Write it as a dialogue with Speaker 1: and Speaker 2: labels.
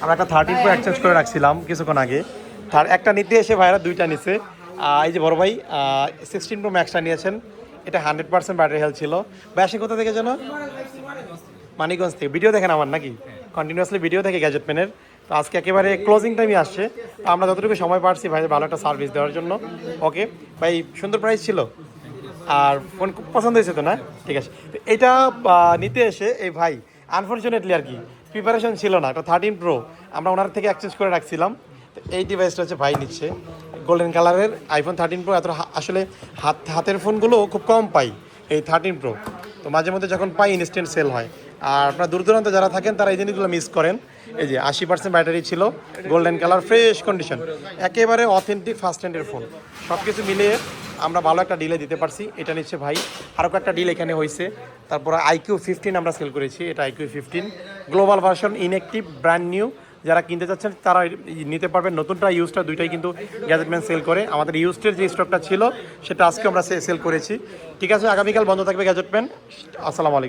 Speaker 1: আমরা একটা 13 pro exchange করে রাখছিলাম কিছুক্ষণ আগে, তার একটা নিতে এসে ভাইরা দুইটা নিছে। এই যে বড় ভাই 16 প্রো ম্যাক্সটা নিয়েছেন, এটা 100% ব্যাটারি হেলথ ছিল। ভাই আসে কোথা থেকে যেন? মানিকগঞ্জ থেকে। ভিডিও দেখেন আমার নাকি? কন্টিনিউয়াসলি ভিডিও দেখে গ্যাজেট পেনের। তো আজকে একেবারে ক্লোজিং টাইমে আসছে, তো আমরা যতটুকু সময় পাচ্ছি ভাই ভালো একটা সার্ভিস দেওয়ার জন্য। ওকে ভাই, সুন্দর প্রাইস ছিল আর ফোন খুব পছন্দ হয়েছে তো না? ঠিক আছে। তো এটা নিতে এসে এই ভাই আনফর্চুনেটলি আর কি প্রিপারেশন ছিল না, এটা 13 প্রো আমরা ওনার থেকে এক্সচেঞ্জ করে রাখছিলাম। তো এই ডিভাইসটা হচ্ছে ভাই নিচ্ছে, গোল্ডেন কালারের আইফোন 13 প্রো। এত আসলে হাতের ফোনগুলো খুব কম পাই এই 13 প্রো, তো মাঝে মধ্যে যখন পাই ইনস্ট্যান্ট সেল হয়। আর আপনার দূর দূরান্তে যারা থাকেন তারা এই জিনিসগুলো মিস করেন। এই যে 80% ব্যাটারি ছিল, গোল্ডেন কালার, ফ্রেশ কন্ডিশন, একেবারে অথেন্টিক ফার্স্ট হ্যান্ডের ফোন। সব কিছু মিলিয়ে আমরা ভালো একটা ডিলে দিতে পারছি। এটা নিচ্ছে ভাই। আরও একটা ডিল এখানে হয়েছে। তারপরে IQ15 আমরা সেল করেছি, এটা IQ15 global version, inactive, brand new. যারা কিনতে চাচ্ছেন তারা নিতে পারবেন। নতুনটা ইউজটা দুইটাই কিন্তু গ্যাজেটম্যান সেল করে। আমাদের ইউজটের যে স্টকটা ছিল সেটা আজকে আমরা সেল করেছি। ঠিক আছে, আগামীকাল বন্ধ থাকবে গ্যাজেটম্যান। আসসালামু আলাইকুম।